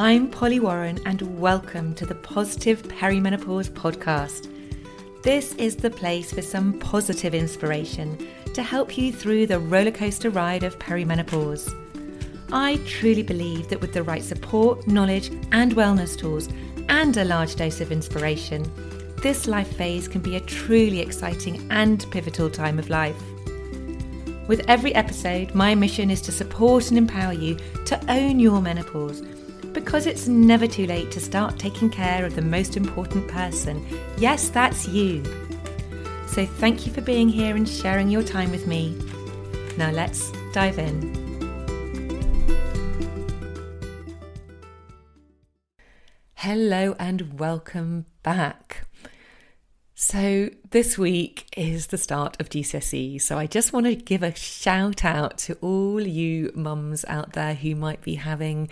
I'm Polly Warren and welcome to the Positive Perimenopause podcast. This is the place for some positive inspiration to help you through the rollercoaster ride of perimenopause. I truly believe that with the right support, knowledge and wellness tools and a large dose of inspiration, this life phase can be a truly exciting and pivotal time of life. With every episode, my mission is to support and empower you to own your menopause, because it's never too late to start taking care of the most important person. Yes, that's you. So thank you for being here and sharing your time with me. Now let's dive in. Hello and welcome back. So this week is the start of GCSE, so I just want to give a shout out to all you mums out there who might be having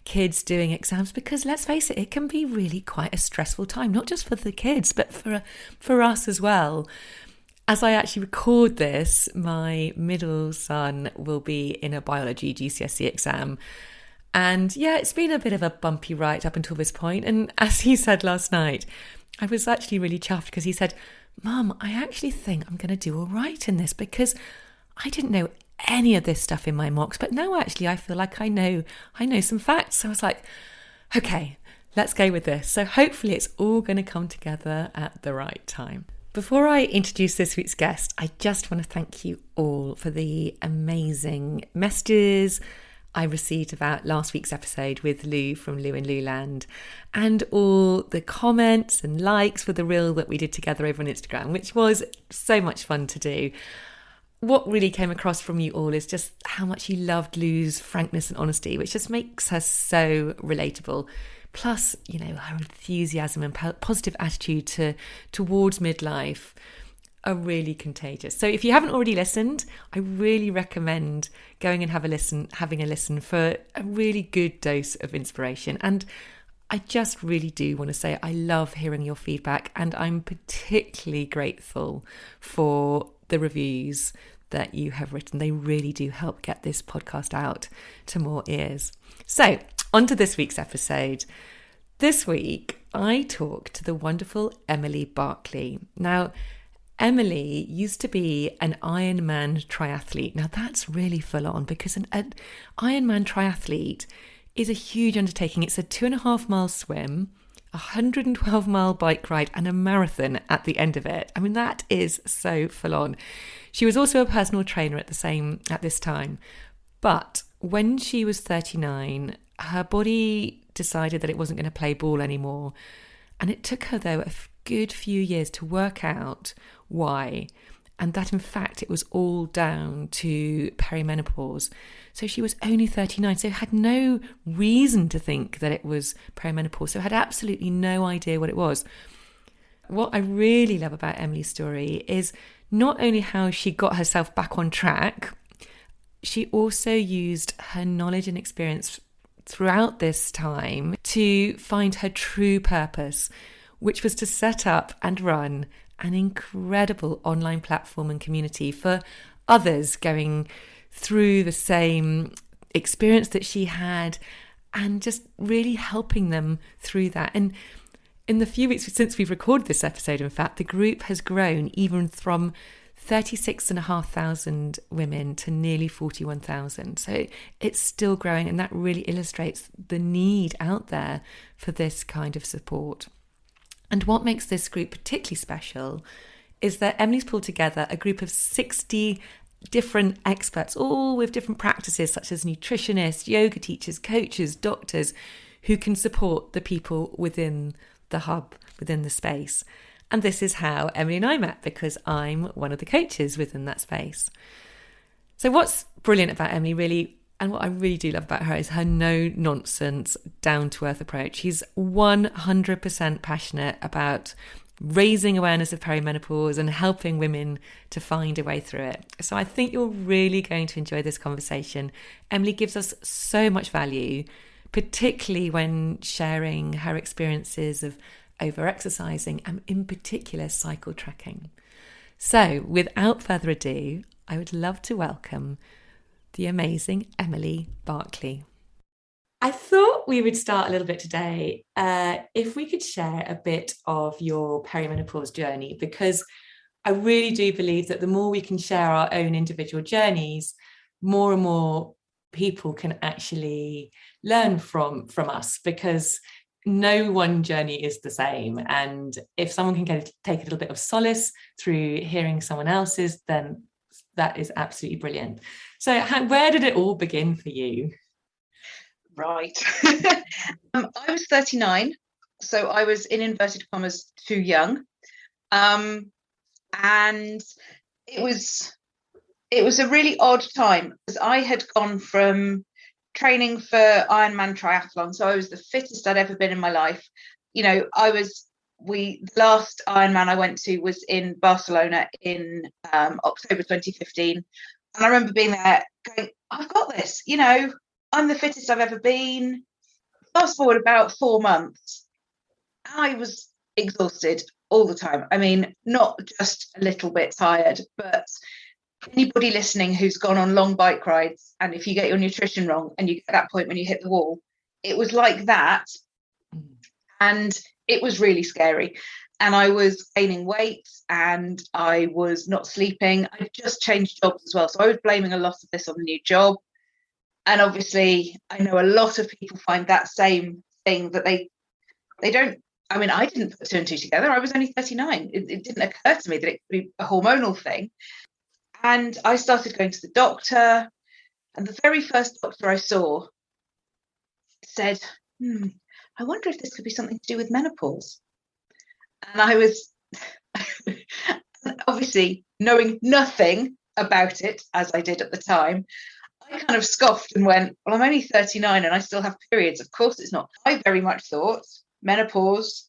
kids doing exams, because let's face it, it can be really quite a stressful time, not just for the kids, but for us as well. As I actually record this, my middle son will be in a biology GCSE exam. And yeah, it's been a bit of a bumpy ride up until this point. And as he said last night, I was actually really chuffed because he said, "Mum, I actually think I'm going to do all right in this because I didn't know any of this stuff in my mocks, but now actually I feel like I know some facts." So I was like, okay, let's go with this. So hopefully it's all going to come together at the right time. Before I introduce this week's guest, I just want to thank you all for the amazing messages I received about last week's episode with Lou from Lou in Louland, and all the comments and likes for the reel that we did together over on Instagram, which was so much fun to do. What really came across from you all is just how much you loved Lou's frankness and honesty, which just makes her so relatable. Plus, you know, her enthusiasm and positive attitude towards midlife are really contagious. So if you haven't already listened, I really recommend going and having a listen for a really good dose of inspiration. And I just really do want to say I love hearing your feedback, and I'm particularly grateful for the reviews that you have written. They really do help get this podcast out to more ears. So on to this week's episode. This week, I talked to the wonderful Emily Barclay. Now, Emily used to be an Ironman triathlete. Now, that's really full on because an Ironman triathlete is a huge undertaking. It's a 2.5 mile swim, a 112 mile bike ride, and a marathon at the end of it. I mean, that is so full on. She was also a personal trainer at this time. But when she was 39, her body decided that it wasn't going to play ball anymore. And it took her, though, a good few years to work out why. And that, in fact, it was all down to perimenopause. So she was only 39, so had no reason to think that it was perimenopause, so had absolutely no idea what it was. What I really love about Emily's story is not only how she got herself back on track, she also used her knowledge and experience throughout this time to find her true purpose, which was to set up and run an incredible online platform and community for others going through the same experience that she had, and just really helping them through that. And in the few weeks since we've recorded this episode, in fact, the group has grown even from 36,500 women to nearly 41,000. So it's still growing, and that really illustrates the need out there for this kind of support. And what makes this group particularly special is that Emily's pulled together a group of 60 different experts, all with different practices such as nutritionists, yoga teachers, coaches, doctors, who can support the people within the hub, within the space. And this is how Emily and I met, because I'm one of the coaches within that space. So what's brilliant about Emily, really, and what I really do love about her, is her no-nonsense, down-to-earth approach. She's 100% passionate about raising awareness of perimenopause and helping women to find a way through it. So I think you're really going to enjoy this conversation. Emily gives us so much value, particularly when sharing her experiences of overexercising and in particular cycle tracking. So without further ado, I would love to welcome the amazing Emily Barclay. I thought we would start a little bit today. If we could share a bit of your perimenopause journey, because I really do believe that the more we can share our own individual journeys, more and more people can actually learn from us, because no one journey is the same. And if someone can take a little bit of solace through hearing someone else's, then that is absolutely brilliant. So where did it all begin for you? Right. I was 39, so I was in inverted commas too young. And it was a really odd time because I had gone from training for Ironman triathlon, so I was the fittest I'd ever been in my life. You know, the last Ironman I went to was in Barcelona in October 2015, and I remember being there going, I've got this, I'm the fittest I've ever been. Fast forward about 4 months, I was exhausted all the time. I mean, not just a little bit tired, but anybody listening who's gone on long bike rides, and if you get your nutrition wrong and you get that point when you hit the wall, it was like that. And it was really scary. And I was gaining weight and I was not sleeping. I just changed jobs as well. So I was blaming a lot of this on the new job. And obviously, I know a lot of people find that same thing, that they don't. I mean, I didn't put two and two together. I was only 39. It didn't occur to me that it could be a hormonal thing. And I started going to the doctor. And the very first doctor I saw said, I wonder if this could be something to do with menopause. And I was obviously knowing nothing about it, as I did at the time. I kind of scoffed and went, well, I'm only 39 and I still have periods. Of course it's not. I very much thought menopause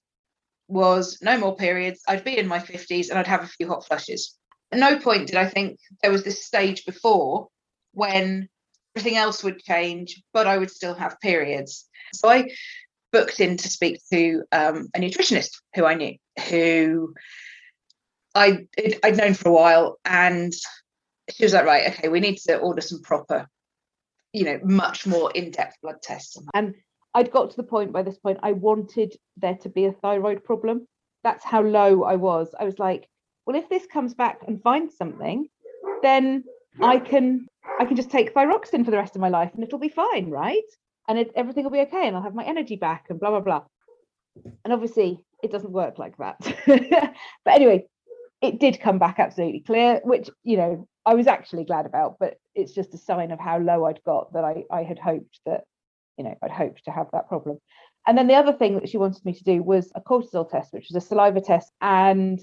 was no more periods. I'd be in my 50s and I'd have a few hot flushes. At no point did I think there was this stage before when everything else would change, but I would still have periods. So I booked in to speak to a nutritionist who I knew, who I'd known for a while, and she was like, right, okay, we need to order some proper, much more in-depth blood tests. And I'd got to the point, by this point, I wanted there to be a thyroid problem. That's how low I was. I was like, well, if this comes back and finds something, then I can just take thyroxine for the rest of my life and it'll be fine, right? And everything will be okay and I'll have my energy back and blah, blah, blah. And obviously it doesn't work like that. But anyway, it did come back absolutely clear, which, I was actually glad about, but it's just a sign of how low I'd got, that I had hoped that, I'd hoped to have that problem. And then the other thing that she wanted me to do was a cortisol test, which was a saliva test, and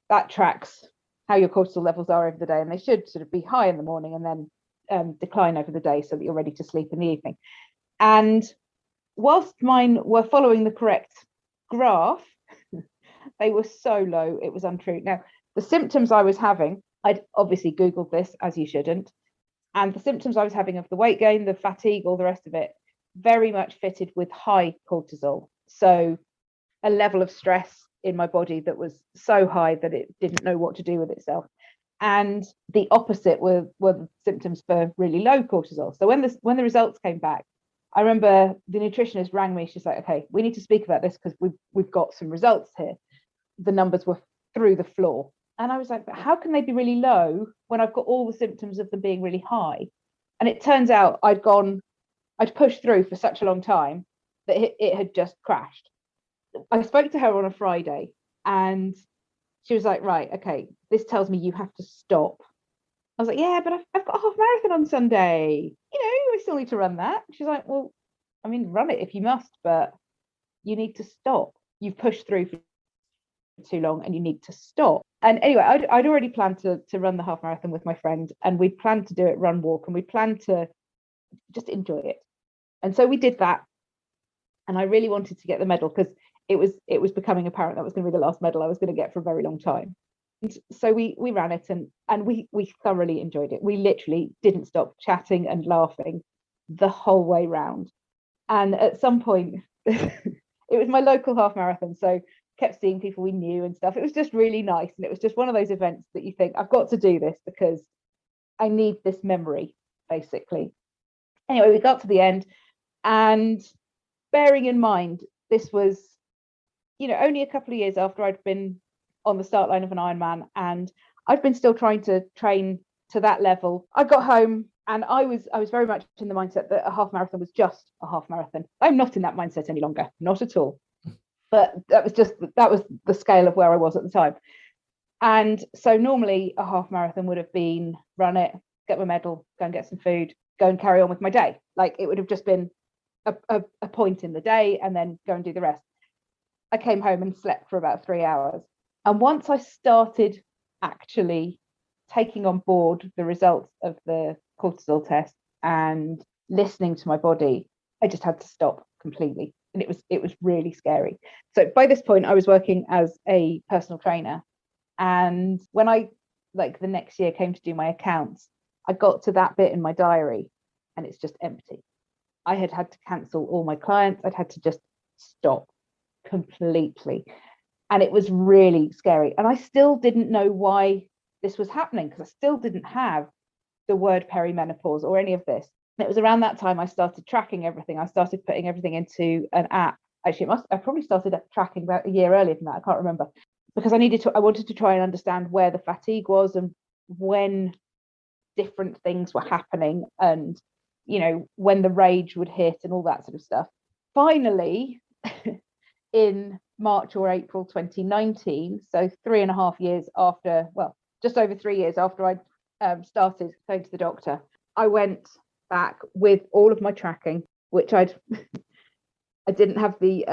that tracks how your cortisol levels are over the day. And they should sort of be high in the morning and then decline over the day so that you're ready to sleep in the evening. And whilst mine were following the correct graph, they were so low, it was untrue. Now, the symptoms I was having, I'd obviously Googled this, as you shouldn't. And the symptoms I was having of the weight gain, the fatigue, all the rest of it, very much fitted with high cortisol. So a level of stress in my body that was so high that it didn't know what to do with itself. And the opposite were the symptoms for really low cortisol. So when the results came back, I remember the nutritionist rang me. She's like, okay, we need to speak about this because we've got some results here. The numbers were through the floor. And I was like, but how can they be really low when I've got all the symptoms of them being really high? And it turns out I'd pushed through for such a long time that it had just crashed. I spoke to her on a Friday and she was like, right, okay, this tells me you have to stop. I was like, yeah, but I've got a half marathon on Sunday. I still need to run that. She's like, well, I mean, run it if you must, but you need to stop. You've pushed through for too long and you need to stop. And anyway, I'd already planned to run the half marathon with my friend, and we planned to do it run walk, and we planned to just enjoy it. And so we did that. And I really wanted to get the medal because it was becoming apparent that was going to be the last medal I was going to get for a very long time. And so we ran it and we thoroughly enjoyed it. We literally didn't stop chatting and laughing the whole way round. And at some point, it was my local half marathon, so kept seeing people we knew and stuff. It was just really nice. And it was just one of those events that you think, I've got to do this because I need this memory, basically. Anyway, we got to the end And bearing in mind, this was, only a couple of years after I'd been on the start line of an Ironman, and I'd been still trying to train to that level. I got home and I was very much in the mindset that a half marathon was just a half marathon. I'm not in that mindset any longer, not at all. But that was the scale of where I was at the time. And so normally a half marathon would have been run it, get my medal, go and get some food, go and carry on with my day. Like it would have just been a point in the day and then go and do the rest. I came home and slept for about 3 hours. And once I started actually taking on board the results of the cortisol test and listening to my body, I just had to stop completely. And it was really scary. So by this point, I was working as a personal trainer. And when I, like the next year, came to do my accounts, I got to that bit in my diary and it's just empty. I had to cancel all my clients. I'd had to just stop completely. And it was really scary. And I still didn't know why this was happening because I still didn't have the word perimenopause or any of this. And it was around that time I started tracking everything. I started putting everything into an app. Actually, I probably started tracking about a year earlier than that. I can't remember, because I wanted to try and understand where the fatigue was and when different things were happening and, when the rage would hit and all that sort of stuff. Finally, in March or April 2019, so 3.5 years after, well, just over 3 years after I'd started going to the doctor, I went back with all of my tracking, which I didn't have the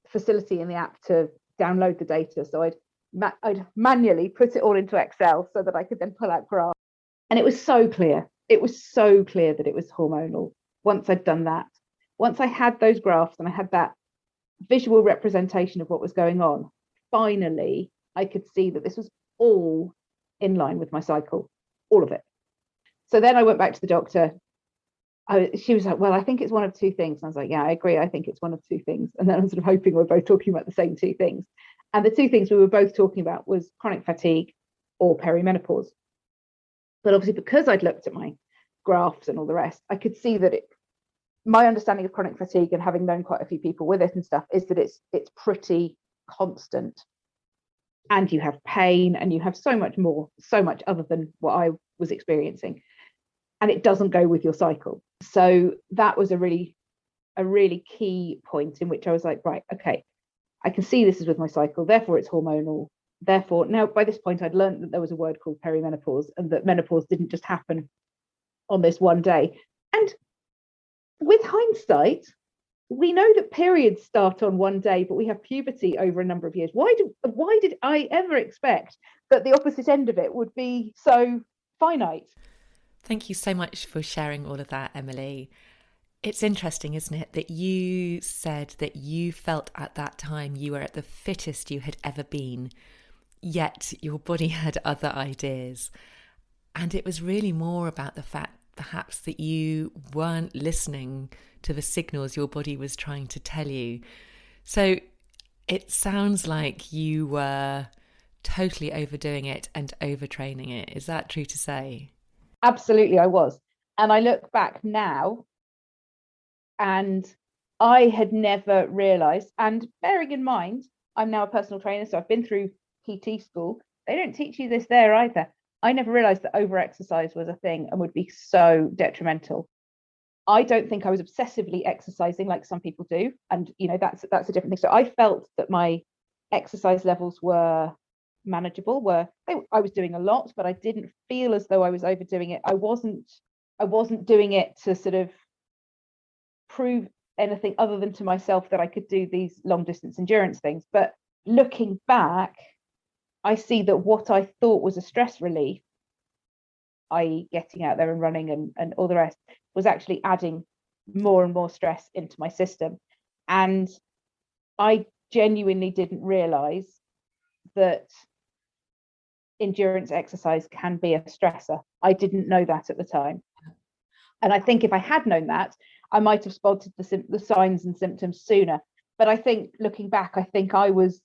facility in the app to download the data, so I'd manually put it all into Excel so that I could then pull out graphs. And it was so clear. It was so clear that it was hormonal. Once I'd done that, once I had those graphs and I had that visual representation of what was going on, finally I could see that this was all in line with my cycle, all of it. So then I went back to the doctor. She was like, well, I think it's one of two things. And I was like, yeah, I agree. I think it's one of two things. And then I'm sort of hoping we're both talking about the same two things. And the two things we were both talking about was chronic fatigue or perimenopause. But obviously, because I'd looked at my graphs and all the rest, I could see that my understanding of chronic fatigue, and having known quite a few people with it and stuff, is that it's pretty constant. And you have pain and you have so much other than what I was experiencing. And it doesn't go with your cycle. So that was a really key point in which I was like, right, okay, I can see this is with my cycle, therefore it's hormonal. Therefore, now by this point, I'd learned that there was a word called perimenopause and that menopause didn't just happen on this one day. And with hindsight, we know that periods start on one day, but we have puberty over a number of years. Why did I ever expect that the opposite end of it would be so finite? Thank you so much for sharing all of that, Emily. It's interesting, isn't it, that you said that you felt at that time you were at the fittest you had ever been, yet your body had other ideas. And it was really more about the fact perhaps that you weren't listening to the signals your body was trying to tell you. So it sounds like you were totally overdoing it and overtraining it. Is that true to say? Absolutely, I was. And I look back now and I had never realized, and bearing in mind, I'm now a personal trainer, so I've been through PT school. They don't teach you this there either. I never realized that overexercise was a thing and would be so detrimental. I don't think I was obsessively exercising like some people do. And, that's a different thing. So I felt that my exercise levels were manageable, I was doing a lot, but I didn't feel as though I was overdoing it. I wasn't doing it to sort of prove anything other than to myself that I could do these long distance endurance things. But looking back, I see that what I thought was a stress relief, i.e. getting out there and running and all the rest, was actually adding more and more stress into my system. And I genuinely didn't realize that endurance exercise can be a stressor. I didn't know that at the time. And I think if I had known that, I might have spotted the signs and symptoms sooner. But I think looking back, I think I was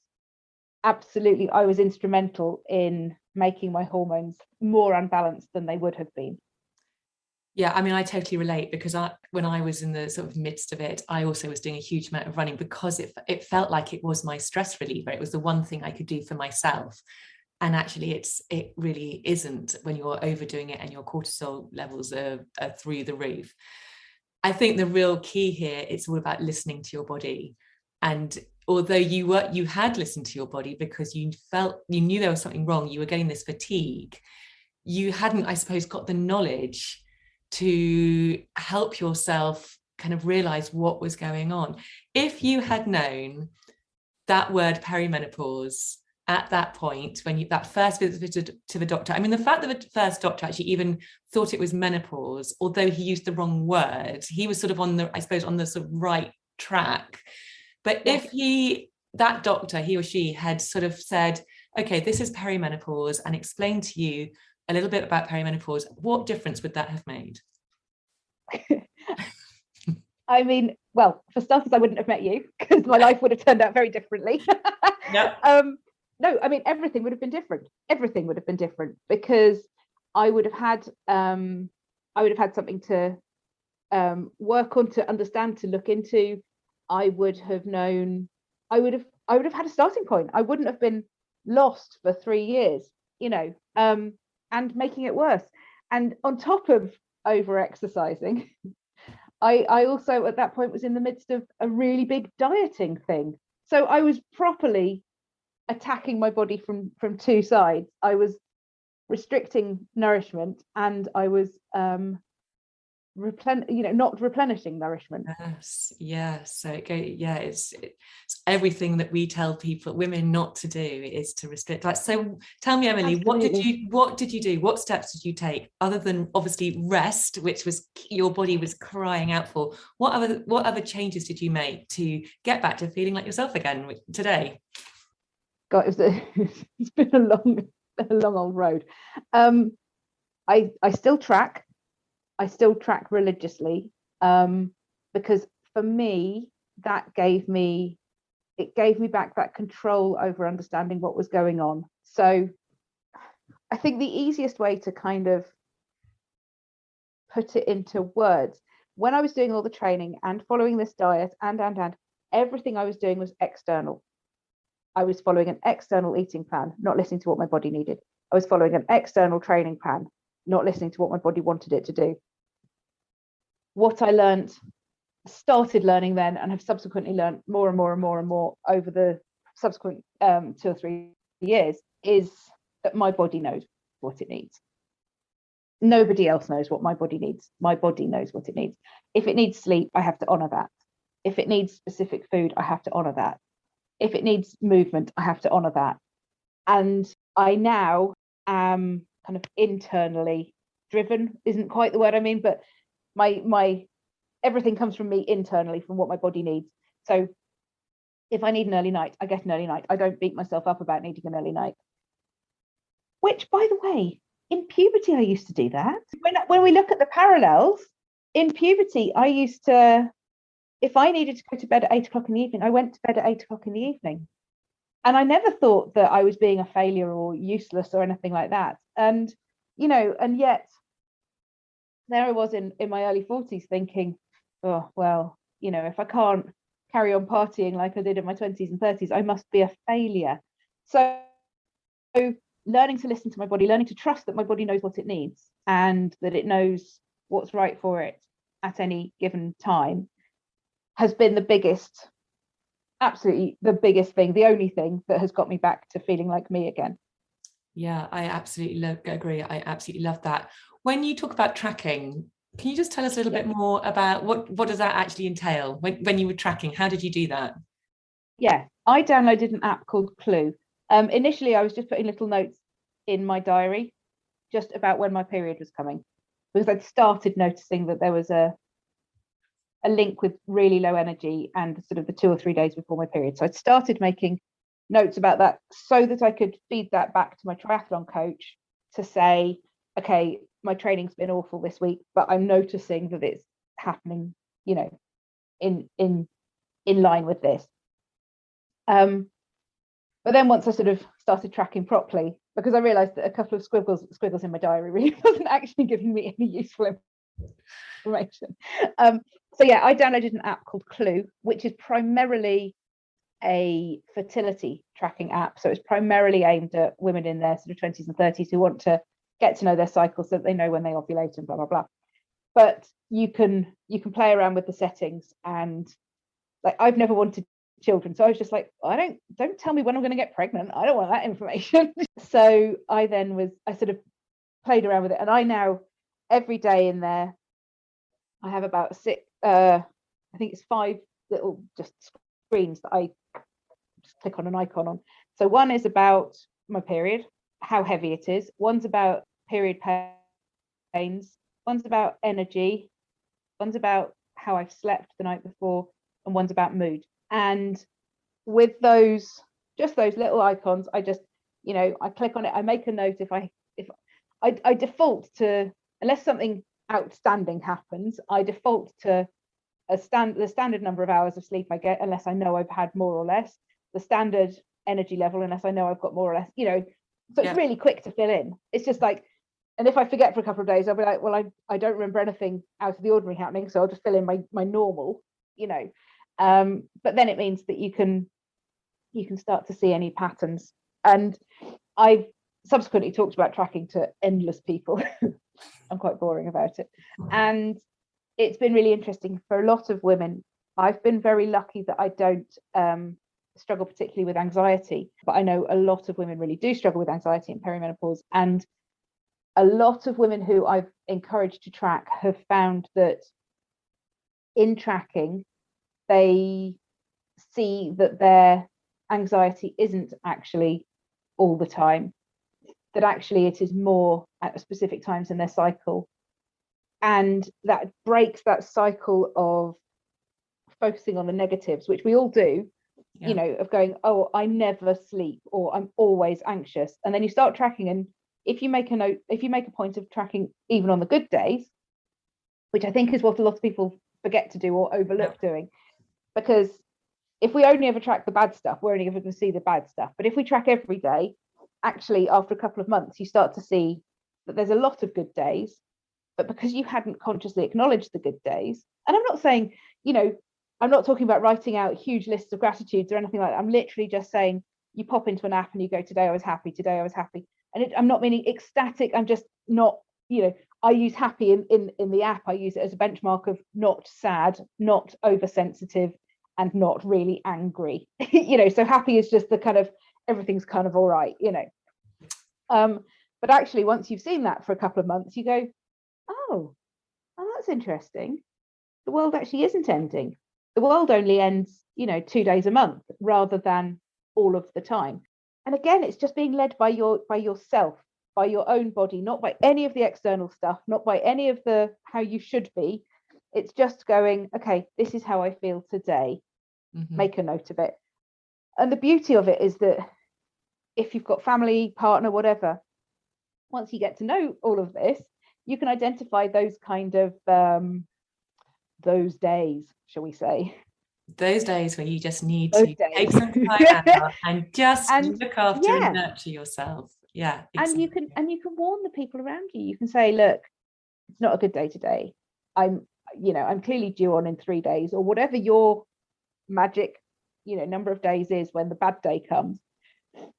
instrumental in making my hormones more unbalanced than they would have been. Yeah, I mean, I totally relate because when I was in the sort of midst of it, I also was doing a huge amount of running because it felt like it was my stress reliever. It was the one thing I could do for myself. And actually, it really isn't when you're overdoing it and your cortisol levels are through the roof. I think the real key here, it's all about listening to your body. And although you had listened to your body because you knew there was something wrong, you were getting this fatigue, you hadn't, I suppose, got the knowledge to help yourself kind of realize what was going on. If you had known that word perimenopause at that point, when you that first visit to the doctor, I mean, the fact that the first doctor actually even thought it was menopause, although he used the wrong word, he was sort of on the, I suppose, on the sort of right track. But Yes. if that doctor, he or she had sort of said, okay, this is perimenopause, and explained to you a little bit about perimenopause, what difference would that have made? I mean, well, for starters, I wouldn't have met you because my life would have turned out very differently. Yep. No, I mean, everything would have been different. Everything would have been different because I would have had something to work on, to understand, to look into. I would have known. I would have had a starting point. I wouldn't have been lost for 3 years, and making it worse. And on top of over exercising, I also at that point was in the midst of a really big dieting thing. So I was properly attacking my body from two sides. I was restricting nourishment, and I was not replenishing nourishment. Yes. So it's everything that we tell people, women, not to do is to restrict. Like, so tell me, Emily, Absolutely. what did you do? What steps did you take other than obviously rest, which was your body was crying out for? What other changes did you make to get back to feeling like yourself again today? God, it's been a long old road. I still track. I still track religiously, because for me that gave me back that control over understanding what was going on. So I think the easiest way to kind of put it into words, when I was doing all the training and following this diet and everything I was doing was external. I was following an external eating plan, not listening to what my body needed. I was following an external training plan, not listening to what my body wanted it to do. What I started learning then, and have subsequently learned more and more and more and more over the subsequent 2 or 3 years, is that my body knows what it needs. Nobody else knows what my body needs. My body knows what it needs. If it needs sleep, I have to honor that. If it needs specific food, I have to honor that. If it needs movement, I have to honor that. And I now am kind of internally driven, isn't quite the word I mean, but my everything comes from me internally, from what my body needs. So if I need an early night, I get an early night. I don't beat myself up about needing an early night. Which, by the way, in puberty, I used to do that. When we look at the parallels, in puberty, I used to, if I needed to go to bed at 8 o'clock in the evening, I went to bed at 8 o'clock in the evening. And I never thought that I was being a failure or useless or anything like that. And, and yet there I was in my early 40s thinking, oh, well, if I can't carry on partying like I did in my 20s and 30s, I must be a failure. So learning to listen to my body, learning to trust that my body knows what it needs and that it knows what's right for it at any given time, has been absolutely the biggest thing, the only thing that has got me back to feeling like me again. Yeah, I absolutely agree. I absolutely love that. When you talk about tracking, can you just tell us a little bit more about what does that actually entail? When you were tracking, how did you do that? Yeah, I downloaded an app called Clue. Initially, I was just putting little notes in my diary just about when my period was coming, because I'd started noticing that there was a link with really low energy and sort of the 2 or 3 days before my period. So I'd started making notes about that so that I could feed that back to my triathlon coach to say, okay, my training's been awful this week, but I'm noticing that it's happening, in line with this. But then once I sort of started tracking properly, because I realized that a couple of squiggles in my diary really wasn't actually giving me any useful information. So yeah, I downloaded an app called Clue, which is primarily a fertility tracking app. So it's primarily aimed at women in their sort of 20s and 30s who want to get to know their cycle so that they know when they ovulate and blah blah blah. But you can play around with the settings, and like, I've never wanted children, so I was just like, don't tell me when I'm going to get pregnant. I don't want that information. So I sort of played around with it, and I now, every day in there, I have about I think it's 5 little just screens that I just click on an icon on. So one is about my period, how heavy it is. One's about period pains. One's about energy. One's about how I've slept the night before, and one's about mood. And with those little icons, I just, I click on it. I make a note if I default to, unless something outstanding happens, I default to the standard number of hours of sleep I get, unless I know I've had more or less, the standard energy level, unless I know I've got more or less, so it's really quick to fill in. It's just like, and if I forget for a couple of days, I'll be like, well, I don't remember anything out of the ordinary happening, so I'll just fill in my normal, but then it means that you can start to see any patterns. And I've subsequently talked about tracking to endless people. I'm quite boring about it. And it's been really interesting for a lot of women. I've been very lucky that I don't struggle particularly with anxiety, but I know a lot of women really do struggle with anxiety in perimenopause. And a lot of women who I've encouraged to track have found that in tracking, they see that their anxiety isn't actually all the time, that actually it is more at specific times in their cycle. And that breaks that cycle of focusing on the negatives, which we all do, of going, oh, I never sleep, or I'm always anxious. And then you start tracking, and if you make a point of tracking even on the good days, which I think is what a lot of people forget to do or overlook doing, because if we only ever track the bad stuff, we're only ever going to see the bad stuff. But if we track every day, actually after a couple of months, you start to see that there's a lot of good days, but because you hadn't consciously acknowledged the good days. And I'm not saying, I'm not talking about writing out huge lists of gratitudes or anything like that. I'm literally just saying, you pop into an app and you go, today I was happy. And I'm not meaning ecstatic. I'm just not, I use happy in the app. I use it as a benchmark of not sad, not oversensitive, and not really angry. So happy is just the kind of, everything's kind of all right, but actually once you've seen that for a couple of months, you go, oh, that's interesting. The world actually isn't ending. The world only ends 2 days a month rather than all of the time. And again, it's just being led by yourself, by your own body, not by any of the external stuff, not by any of the how you should be. It's just going, okay, this is how I feel today. Make a note of it. And the beauty of it is that if you've got family, partner, whatever, once you get to know all of this, you can identify those kind of those days, shall we say. Those days where you just need to take some time out and just look after and nurture yourself. Yeah, exactly. And you can warn the people around you. You can say, look, it's not a good day today. I'm clearly due on in 3 days, or whatever your magic number of days is when the bad day comes.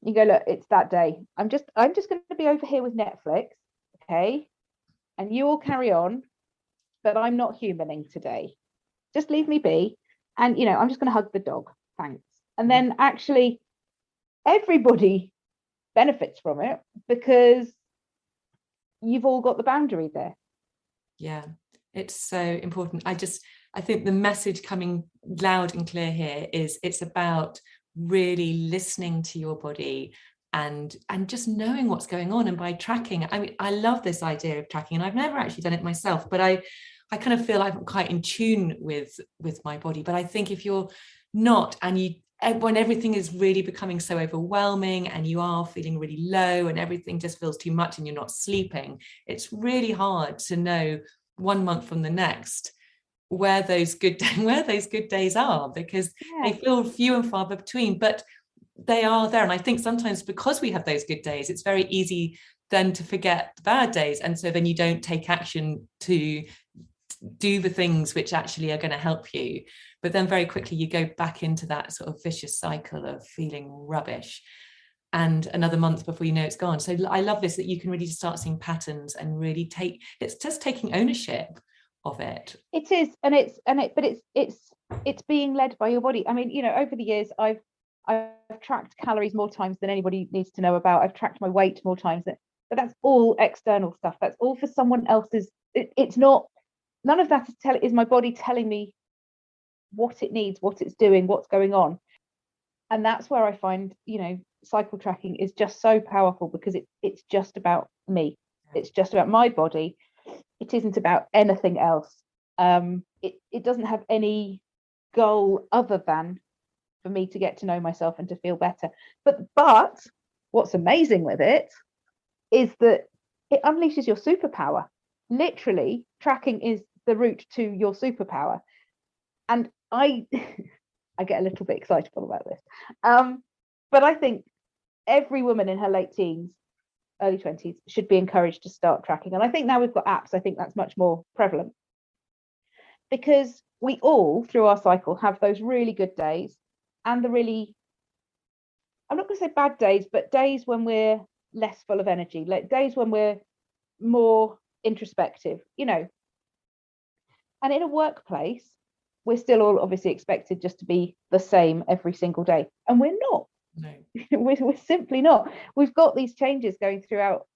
You go, look, it's that day. I'm just going to be over here with Netflix, okay, and you all carry on, but I'm not humaning today. Just leave me be. And I'm just going to hug the dog, thanks. And then actually everybody benefits from it, because you've all got the boundary there. Yeah, it's so important. I think the message coming loud and clear here is it's about really listening to your body and just knowing what's going on. And by tracking, I mean, I love this idea of tracking, and I've never actually done it myself, but I kind of feel like I'm quite in tune with my body. But I think if you're not, and when everything is really becoming so overwhelming and you are feeling really low and everything just feels too much and you're not sleeping, it's really hard to know 1 month from the next where those good days are, because they feel few and far between, but they are there. And I think sometimes because we have those good days, it's very easy then to forget the bad days, and so then you don't take action to do the things which actually are going to help you, but then very quickly you go back into that sort of vicious cycle of feeling rubbish, and another month before you know it's gone. So I love this, that you can really start seeing patterns and really it's just taking ownership of it. It is, but it's being led by your body. I mean, you know, over the years I've tracked calories more times than anybody needs to know about. I've tracked my weight more times but that's all external stuff. That's all for someone else's. It's not, none of that is my body telling me what it needs, what it's doing, what's going on. And that's where I find, you know, cycle tracking is just so powerful, because it's just about me. It's just about my body. It isn't about anything else. It doesn't have any goal other than for me to get to know myself and to feel better. But what's amazing with it is that it unleashes your superpower. Literally, tracking is the route to your superpower. And I get a little bit excitable about this. But I think every woman in her late teens, early 20s should be encouraged to start tracking. And I think now we've got apps, I think that's much more prevalent, because we all through our cycle have those really good days and the really, I'm not going to say bad days, but days when we're less full of energy, like days when we're more introspective, you know. And in a workplace, we're still all obviously expected just to be the same every single day, and we're not. No. We're simply not. We've got these changes going throughout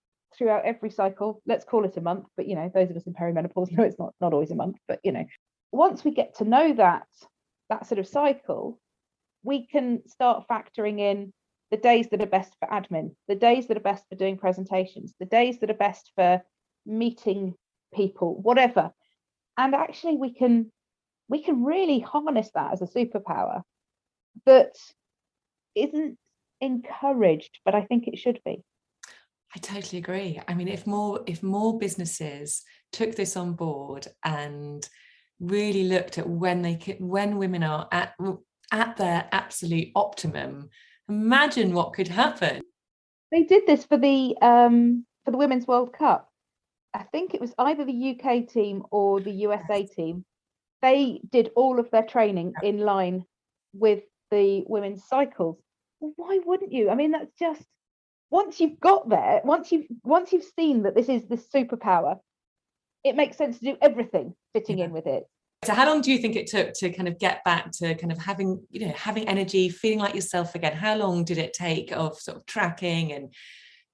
every cycle. Let's call it a month, but you know, those of us in perimenopause know it's not always a month. But you know, once we get to know that sort of cycle, we can start factoring in the days that are best for admin, the days that are best for doing presentations, the days that are best for meeting people, whatever. And actually we can really harness that as a superpower that isn't encouraged, but I think it should be. I totally agree. I mean, if more businesses took this on board and really looked at when women are at their absolute optimum, imagine what could happen. They did this for the Women's World Cup. I think it was either the UK team or the USA team. They did all of their training in line with the women's cycles. Well, why wouldn't you? I mean, that's just, once you've got there, once you've seen that this is this superpower, it makes sense to do everything fitting in with it. So how long do you think it took to kind of get back to kind of having energy, feeling like yourself again? How long did it take of sort of tracking and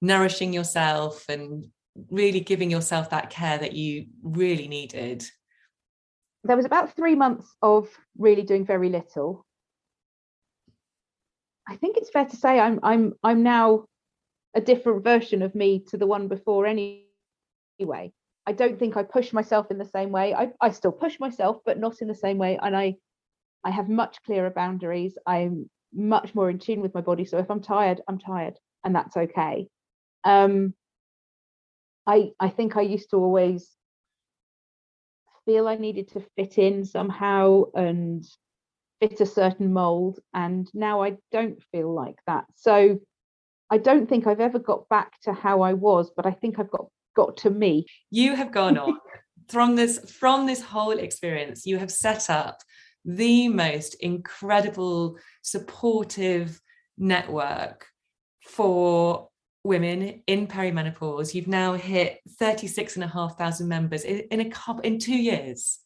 nourishing yourself and really giving yourself that care that you really needed? There was about 3 months of really doing very little. I think it's fair to say I'm now a different version of me to the one before anyway. I don't think I push myself in the same way. I still push myself, but not in the same way. And I have much clearer boundaries. I'm much more in tune with my body. So if I'm tired, I'm tired, and that's okay. I think I used to always feel I needed to fit in somehow and fit a certain mold, and now I don't feel like that. So I don't think I've ever got back to how I was, but I think I've got to me. You have gone on from this whole experience. You have set up the most incredible supportive network for women in perimenopause. You've now hit 36,500 members in 2 years,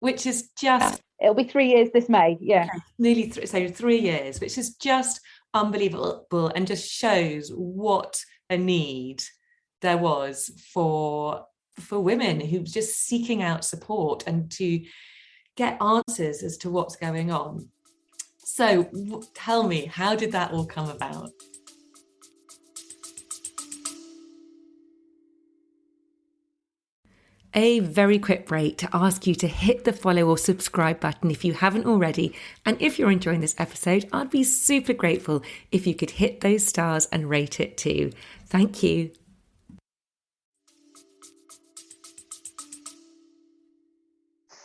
which is just, it'll be 3 years this May. Yeah, nearly 3 years, which is just unbelievable, and just shows what a need there was for women who were just seeking out support and to get answers as to what's going on. So tell me, how did that all come about? A very quick break to ask you to hit the follow or subscribe button if you haven't already. And if you're enjoying this episode, I'd be super grateful if you could hit those stars and rate it too. Thank you.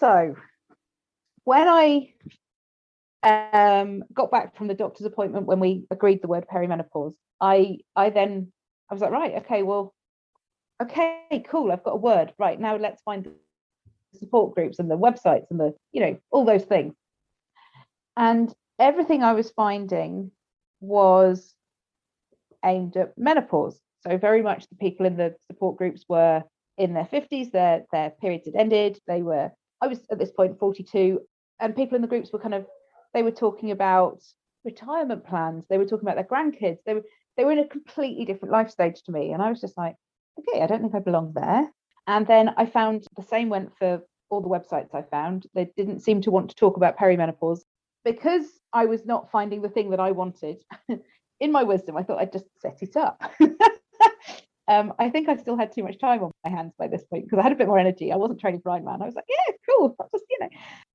So when I got back from the doctor's appointment, when we agreed the word perimenopause, I was like, right, okay, cool, I've got a word. Right, now let's find support groups and the websites and the, you know, all those things. And everything I was finding was aimed at menopause. So very much the people in the support groups were in their 50s, their periods had ended. I was at this point 42, and people in the groups were they were talking about retirement plans. They were talking about their grandkids. They were in a completely different life stage to me. And I was just like, okay, I don't think I belong there. And then I found the same went for all the websites I found. They didn't seem to want to talk about perimenopause because I was not finding the thing that I wanted. In my wisdom, I thought I'd just set it up. I think I still had too much time on my hands by this point because I had a bit more energy. I wasn't training for Ironman. I was like, yeah, cool. I'll just, you know.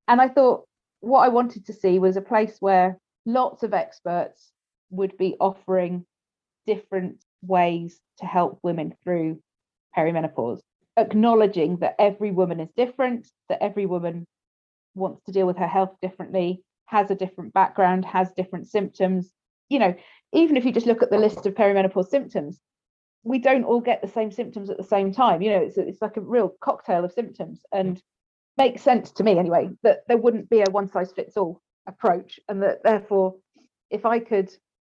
And I thought what I wanted to see was a place where lots of experts would be offering different ways to help women through perimenopause, acknowledging that every woman is different, that every woman wants to deal with her health differently, has a different background, has different symptoms. You know, even if you just look at the list of perimenopause symptoms, we don't all get the same symptoms at the same time. You know, it's like a real cocktail of symptoms, and makes sense to me anyway that there wouldn't be a one size fits all approach, and that therefore if I could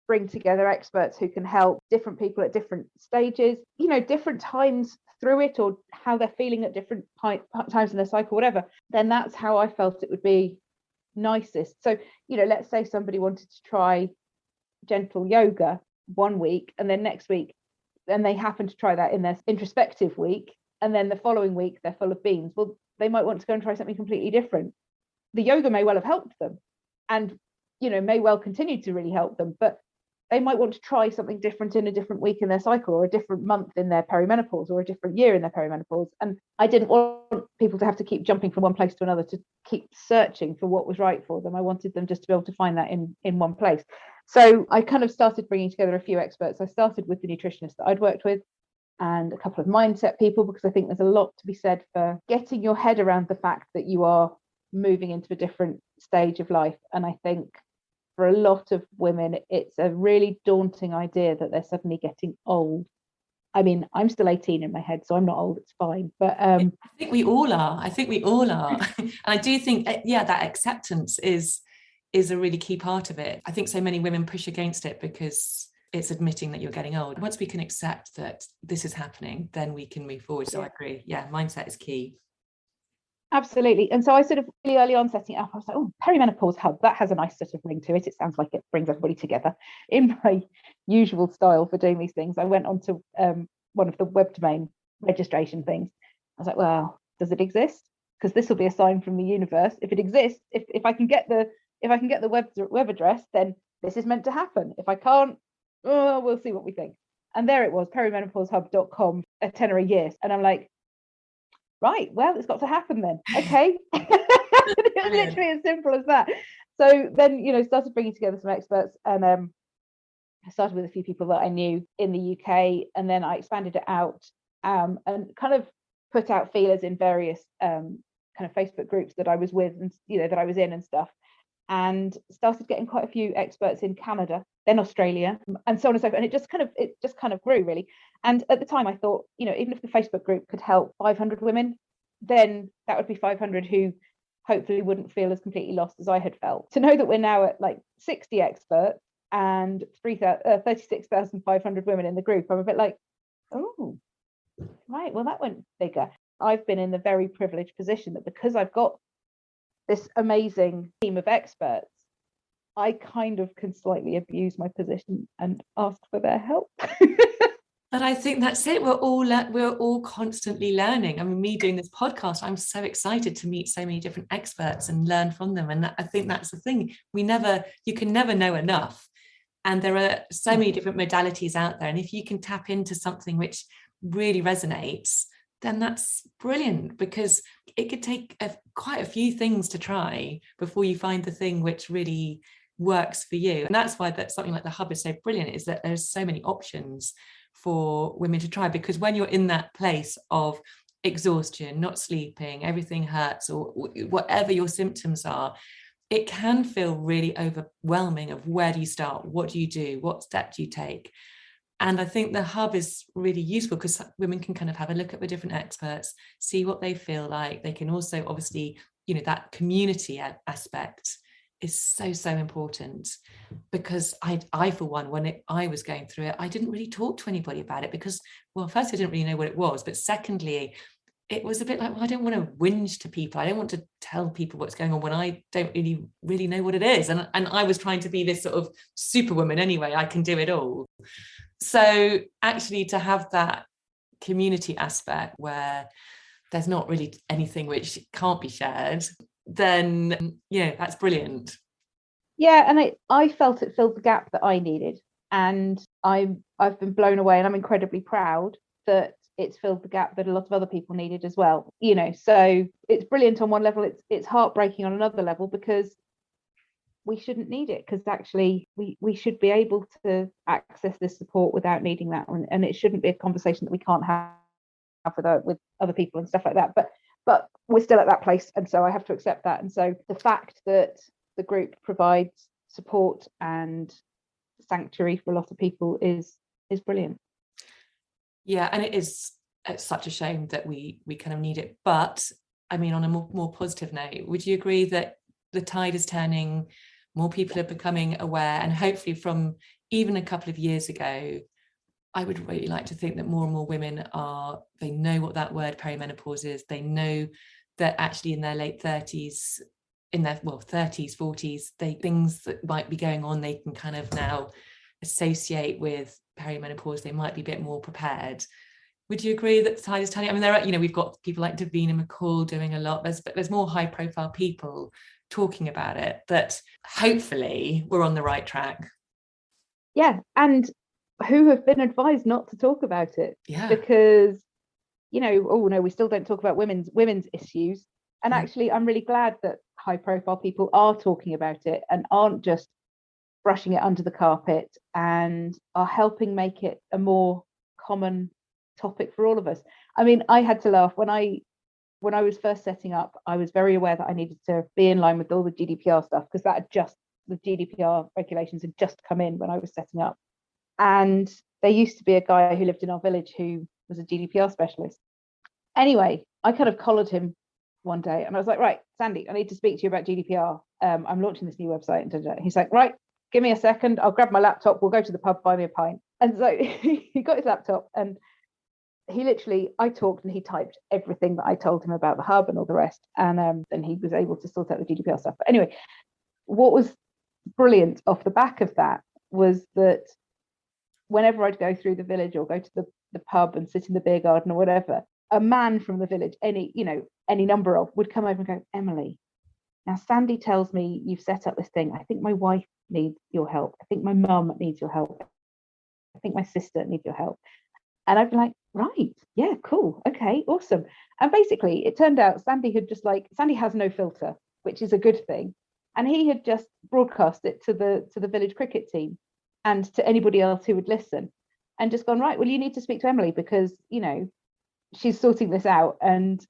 bring together experts who can help different people at different stages, you know, different times through it, or how they're feeling at different times in their cycle, whatever, then that's how I felt it would be nicest. So, you know, let's say somebody wanted to try gentle yoga one week, and then next week, and they happen to try that in their introspective week, and then the following week they're full of beans. Well, they might want to go and try something completely different. The yoga may well have helped them, and, you know, may well continue to really help them, but they might want to try something different in a different week in their cycle, or a different month in their perimenopause, or a different year in their perimenopause. And I didn't want people to have to keep jumping from one place to another to keep searching for what was right for them. I wanted them just to be able to find that in one place. So I kind of started bringing together a few experts. I started with the nutritionist that I'd worked with and a couple of mindset people, because I think there's a lot to be said for getting your head around the fact that you are moving into a different stage of life. And I think for a lot of women, it's a really daunting idea that they're suddenly getting old. I mean, I'm still 18 in my head, so I'm not old, it's fine. But I think we all are. And I do think, that acceptance is a really key part of it. I think so many women push against it because it's admitting that you're getting old. Once we can accept that this is happening, then we can move forward. So I agree. Yeah, mindset is key. Absolutely. And so I sort of really early on setting it up, I was like, oh, Perimenopause Hub, that has a nice sort of ring to it. It sounds like it brings everybody together. In my usual style for doing these things, I went on to one of the web domain registration things. I was like, well, does it exist? Because this will be a sign from the universe. If it exists, if I can get the web address, then this is meant to happen. If I can't, we'll see what we think. And there it was, perimenopaushub.com, a tenner a year. And I'm like, right, well, it's got to happen then. Okay. It was literally as simple as that. So then, you know, started bringing together some experts, and I started with a few people that I knew in the UK, and then I expanded it out and kind of put out feelers in various kind of Facebook groups that I was with, and, you know, that I was in and stuff, and started getting quite a few experts in Canada, then Australia, and so on and so forth. And it just kind of grew, really. And at the time I thought, you know, even if the Facebook group could help 500 women, then that would be 500 who hopefully wouldn't feel as completely lost as I had felt. To know that we're now at like 60 experts and 36,500 women in the group, I'm a bit like, oh, right, well, that went bigger. I've been in the very privileged position that because I've got this amazing team of experts, I kind of can slightly abuse my position and ask for their help. But I think that's it. We're all constantly learning. I mean, me doing this podcast, I'm so excited to meet so many different experts and learn from them. And I think that's the thing. You can never know enough. And there are so many different modalities out there. And if you can tap into something which really resonates, then that's brilliant, because it could take quite a few things to try before you find the thing which really works for you. And that's why something like the Hub is so brilliant, is that there's so many options for women to try. Because when you're in that place of exhaustion, not sleeping, everything hurts, or whatever your symptoms are, it can feel really overwhelming of where do you start, what do you do, what step do you take. And I think the hub is really useful because women can kind of have a look at the different experts, see what they feel like. They can also obviously, that community aspect is so important, because I for one, when I was going through it, I didn't really talk to anybody about it because, well, first I didn't really know what it was, but secondly, it was a bit like, well, I don't want to whinge to people. I don't want to tell people what's going on when I don't really know what it is. And I was trying to be this sort of superwoman anyway. I can do it all. So actually to have that community aspect where there's not really anything which can't be shared, then that's brilliant. Yeah, and I felt it filled the gap that I needed, and I've been blown away, and I'm incredibly proud that it's filled the gap that a lot of other people needed as well. So it's brilliant on one level. It's heartbreaking on another level, because we shouldn't need it, because actually we should be able to access this support without needing that, and it shouldn't be a conversation that we can't have with other people and stuff like that. But we're still at that place, and so I have to accept that. And so the fact that the group provides support and sanctuary for a lot of people is brilliant. Yeah, and it's such a shame that we kind of need it. But I mean, on a more positive note, would you agree that the tide is turning, more people are becoming aware, and hopefully from even a couple of years ago, I would really like to think that more and more women they know what that word perimenopause is. They know that actually in their late 30s, in their 30s, 40s, things that might be going on, they can kind of now associate with perimenopause. They might be a bit more prepared. Would you agree that the tide is turning? I mean, there are, we've got people like Davina McCall doing a lot. There's more high profile people talking about it, that hopefully we're on the right track. Yeah, and who have been advised not to talk about it. Yeah. Because, oh no, we still don't talk about women's issues. And actually, I'm really glad that high profile people are talking about it and aren't just brushing it under the carpet, and are helping make it a more common topic for all of us. I mean, I had to laugh when I was first setting up. I was very aware that I needed to be in line with all the GDPR stuff, because the GDPR regulations had just come in when I was setting up. And there used to be a guy who lived in our village who was a GDPR specialist. Anyway, I kind of collared him one day, and I was like, right, Sandy, I need to speak to you about GDPR. I'm launching this new website. And he's like, right, give me a second. I'll grab my laptop. We'll go to the pub, buy me a pint. And so he got his laptop, and I talked and he typed everything that I told him about the hub and all the rest. And then he was able to sort out the GDPR stuff. But anyway, what was brilliant off the back of that was that whenever I'd go through the village or go to the pub and sit in the beer garden or whatever, a man from the village, any number of, would come over and go, Emily, now Sandy tells me you've set up this thing. I think my wife needs your help. I think my mum needs your help. I think my sister needs your help. And I'd be like, right, yeah, cool, okay, awesome. And basically it turned out Sandy has no filter, which is a good thing. And he had just broadcast it to the village cricket team and to anybody else who would listen, and just gone, right, well, you need to speak to Emily, because she's sorting this out. And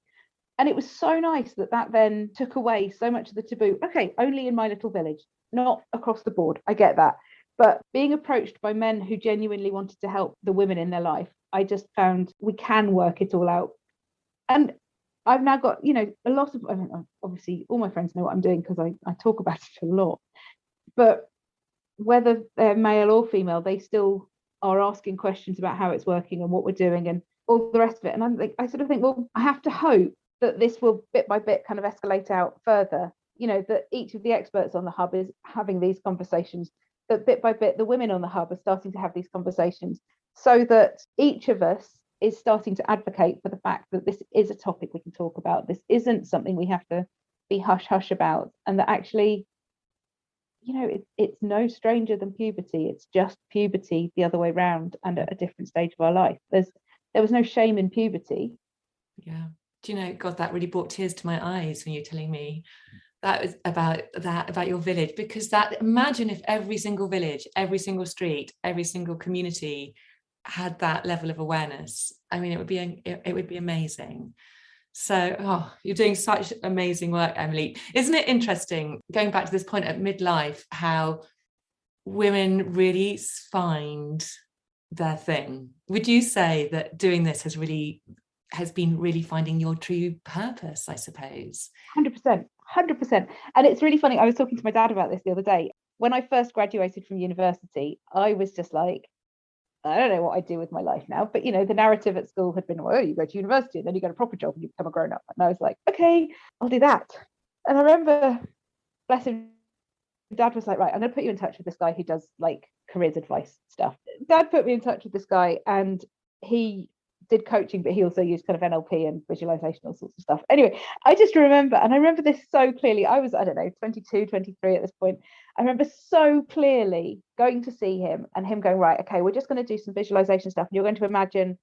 it was so nice that then took away so much of the taboo. Okay, only in my little village, not across the board, I get that, but being approached by men who genuinely wanted to help the women in their life, I just found we can work it all out. And I've now got a lot of, obviously all my friends know what I'm doing, because I talk about it a lot, but whether they're male or female, they still are asking questions about how it's working and what we're doing and all the rest of it. And I sort of think, well, I have to hope that this will bit by bit kind of escalate out further, that each of the experts on the hub is having these conversations, that bit by bit the women on the hub are starting to have these conversations, so that each of us is starting to advocate for the fact that this is a topic we can talk about. This isn't something we have to be hush hush about, and that actually, it's no stranger than puberty. It's just puberty the other way around, and at a different stage of our life. There was no shame in puberty. Yeah. Do you know, God, that really brought tears to my eyes when you're telling me that was about your village, because imagine if every single village, every single street, every single community had that level of awareness. I mean, it would be amazing. So, you're doing such amazing work, Emily. Isn't it interesting, going back to this point at midlife, how women really find their thing. Would you say that doing this has been really finding your true purpose, I suppose? 100%, 100%. And it's really funny. I was talking to my dad about this the other day. When I first graduated from university, I was just like, I don't know what I do with my life now. But, the narrative at school had been, well, you go to university and then you get a proper job and you become a grown up. And I was like, okay, I'll do that. And I remember, bless him, Dad was like, right, I'm going to put you in touch with this guy who does like careers advice stuff. Dad put me in touch with this guy, and he did coaching, but he also used kind of NLP and visualization, all sorts of stuff. Anyway, I just remember, and I remember this so clearly. I was, I don't know, 22, 23 at this point. I remember so clearly going to see him and him going, right, okay, we're just going to do some visualization stuff. And you're going to imagine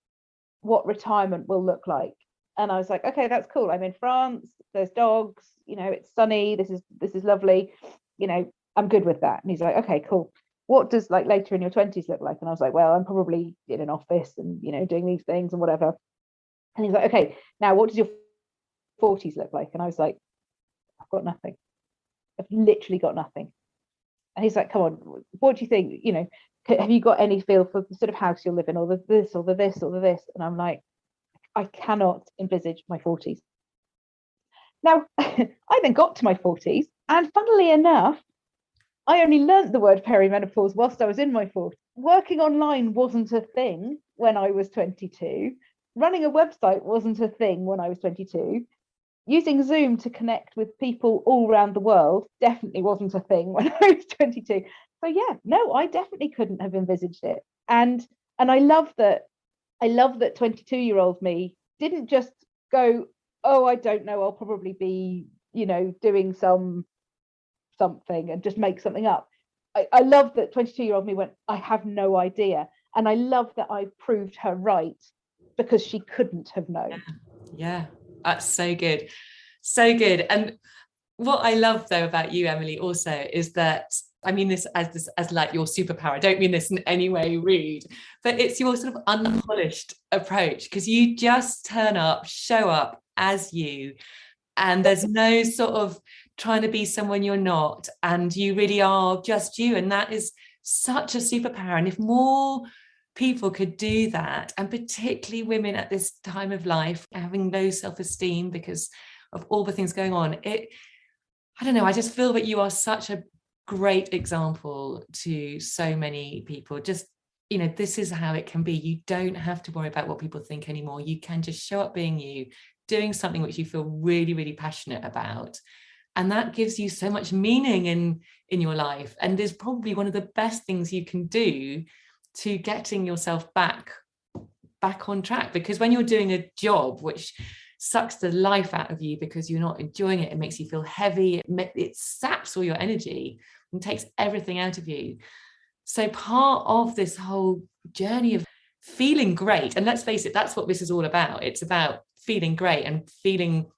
what retirement will look like. And I was like, okay, that's cool. I'm in France. There's dogs. It's sunny. This is lovely. I'm good with that. And he's like, okay, cool. What does like later in your 20s look like? And I was like, well, I'm probably in an office and, doing these things and whatever. And he's like, okay, now what does your 40s look like? And I was like, I've got nothing. I've literally got nothing. And he's like, come on, what do you think? Have you got any feel for the sort of house you'll live in, or the this or the this or the this? And I'm like, I cannot envisage my 40s. Now, I then got to my 40s, and funnily enough, I only learnt the word perimenopause whilst I was in my 40s. Working online wasn't a thing when I was 22. Running a website wasn't a thing when I was 22. Using Zoom to connect with people all around the world definitely wasn't a thing when I was 22. So yeah, no, I definitely couldn't have envisaged it. And I love that 22-year-old me didn't just go, oh, I don't know, I'll probably be, doing something and just make something up. I love that 22-year-old me went, I have no idea. And I love that I proved her right, because she couldn't have known. Yeah, that's so good. So good. And what I love though about you, Emily, also is that, I mean this as like your superpower. I don't mean this in any way rude, but it's your sort of unpolished approach, because you just turn up, show up as you, and there's no sort of trying to be someone you're not, and you really are just you. And that is such a superpower. And if more people could do that, and particularly women at this time of life, having low self-esteem because of all the things going on, I don't know, I just feel that you are such a great example to so many people. Just, this is how it can be. You don't have to worry about what people think anymore. You can just show up being you, doing something which you feel really, really passionate about. And that gives you so much meaning in your life, and is probably one of the best things you can do to getting yourself back on track. Because when you're doing a job which sucks the life out of you because you're not enjoying it, it makes you feel heavy, it saps all your energy and takes everything out of you. So part of this whole journey of feeling great, and let's face it, that's what this is all about. It's about feeling great and feeling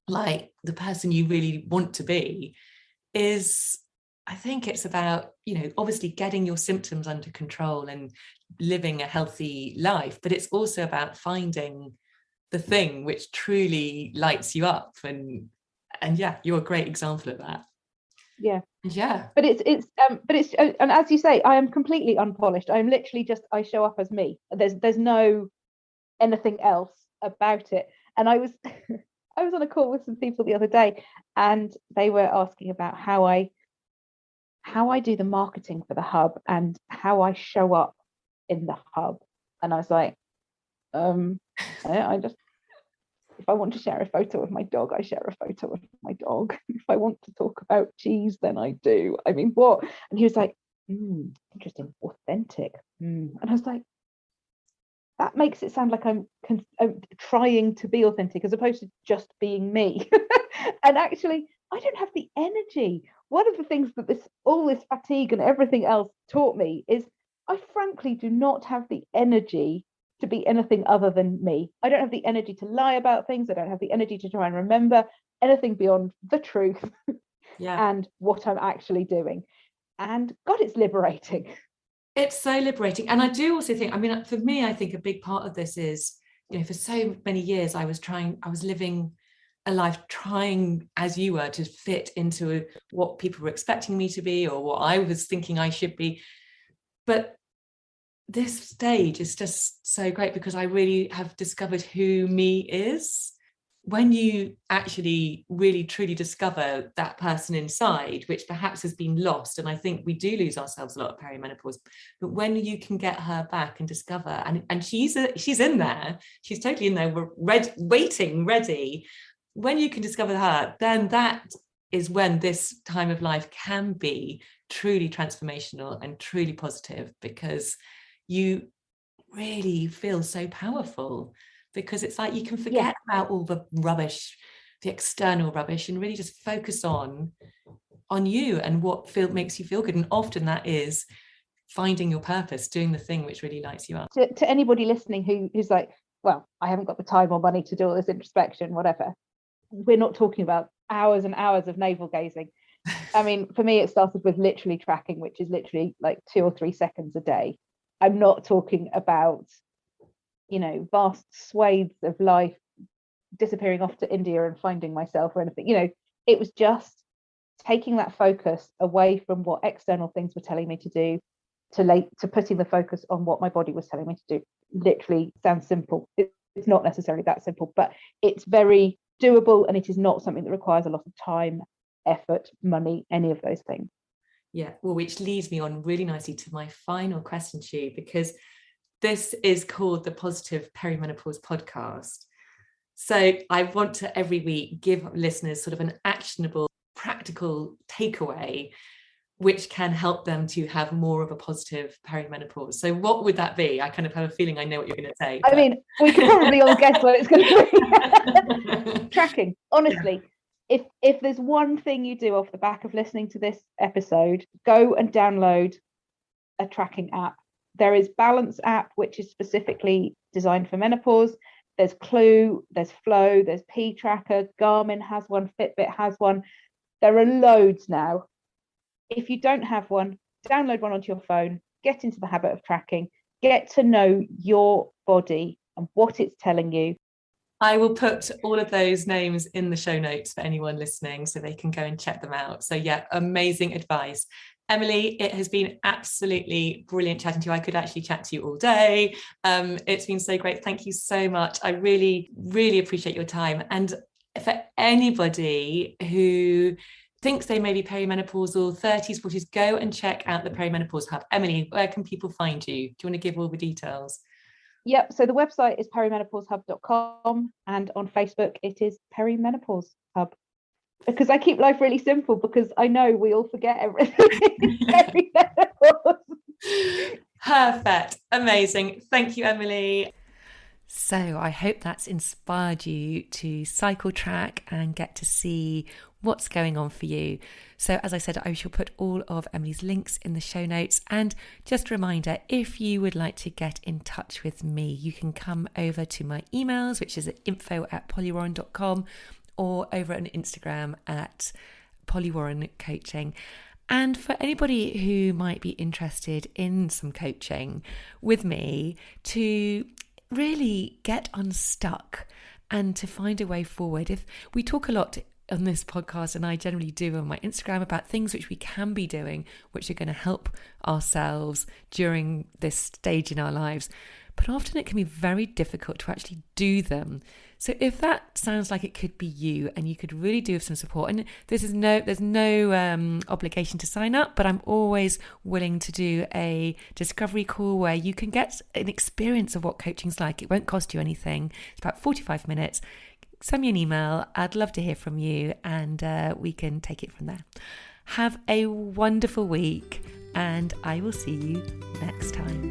like the person you really want to be. I think it's about, obviously getting your symptoms under control and living a healthy life, but it's also about finding the thing which truly lights you up. And yeah, you're a great example of that. Yeah. But and as you say, I am completely unpolished. I'm literally just, I show up as me. There's no anything else about it. And I was I was on a call with some people the other day, and they were asking about how I do the marketing for the hub and how I show up in the hub. And I was like, I just, if I want to share a photo of my dog, I share a photo of my dog. If I want to talk about cheese, then I do. I mean, what? And he was like, interesting, authentic. And I was like, that makes it sound like I'm trying to be authentic as opposed to just being me. And actually, I don't have the energy. One of the things that all this fatigue and everything else taught me is I frankly do not have the energy to be anything other than me. I don't have the energy to lie about things. I don't have the energy to try and remember anything beyond the truth and what I'm actually doing. And God, it's liberating. It's so liberating. And I do also think, I mean, for me, I think a big part of this is, for so many years, I was living a life trying, as you were, to fit into what people were expecting me to be or what I was thinking I should be. But this stage is just so great because I really have discovered who me is. When you actually really truly discover that person inside, which perhaps has been lost, and I think we do lose ourselves a lot at perimenopause, but when you can get her back and discover, and she's in there, she's totally in there, waiting, ready. When you can discover her, then that is when this time of life can be truly transformational and truly positive, because you really feel so powerful. Because it's like you can forget about all the rubbish, the external rubbish, and really just focus on you and what makes you feel good. And often that is finding your purpose, doing the thing which really lights you up. To anybody listening who's like, well, I haven't got the time or money to do all this introspection, whatever. We're not talking about hours and hours of navel gazing. I mean, for me, it started with literally tracking, which is literally like 2 or 3 seconds a day. I'm not talking about, vast swathes of life, disappearing off to India and finding myself or anything. It was just taking that focus away from what external things were telling me to do, to putting the focus on what my body was telling me to do. Literally sounds simple. It's not necessarily that simple, but it's very doable, and it is not something that requires a lot of time, effort, money, any of those things. Yeah, well, which leads me on really nicely to my final question to you, because this is called the Positive Perimenopause Podcast. So I want to every week give listeners sort of an actionable, practical takeaway, which can help them to have more of a positive perimenopause. So what would that be? I kind of have a feeling I know what you're going to say. I mean, we can probably all guess what it's going to be. Tracking. Honestly, if there's one thing you do off the back of listening to this episode, go and download a tracking app. There is Balance app, which is specifically designed for menopause. There's Clue, there's Flow, there's P Tracker, Garmin has one, Fitbit has one. There are loads now. If you don't have one, download one onto your phone, get into the habit of tracking, get to know your body and what it's telling you. I will put all of those names in the show notes for anyone listening so they can go and check them out. So yeah, amazing advice. Emily, it has been absolutely brilliant chatting to you. I could actually chat to you all day. It's been so great. Thank you so much. I really, really appreciate your time. And for anybody who thinks they may be perimenopausal, 30s, 40s, go and check out the Perimenopause Hub. Emily, where can people find you? Do you want to give all the details? Yep, so the website is perimenopaushub.com, and on Facebook it is Perimenopause Hub. Because I keep life really simple, because I know we all forget everything. Perfect. Amazing. Thank you, Emily. So I hope that's inspired you to cycle track and get to see what's going on for you. So as I said, I shall put all of Emily's links in the show notes. And just a reminder, if you would like to get in touch with me, you can come over to my emails, which is at info@pollywarren.com, or over on Instagram at Polly Coaching. And for anybody who might be interested in some coaching with me to really get unstuck and to find a way forward. If we talk a lot on this podcast, and I generally do on my Instagram, about things which we can be doing, which are going to help ourselves during this stage in our lives. But often it can be very difficult to actually do them. So if that sounds like it could be you and you could really do with some support, and there's no obligation to sign up, but I'm always willing to do a discovery call where you can get an experience of what coaching's like. It won't cost you anything. It's about 45 minutes. Send me an email. I'd love to hear from you, and we can take it from there. Have a wonderful week, and I will see you next time.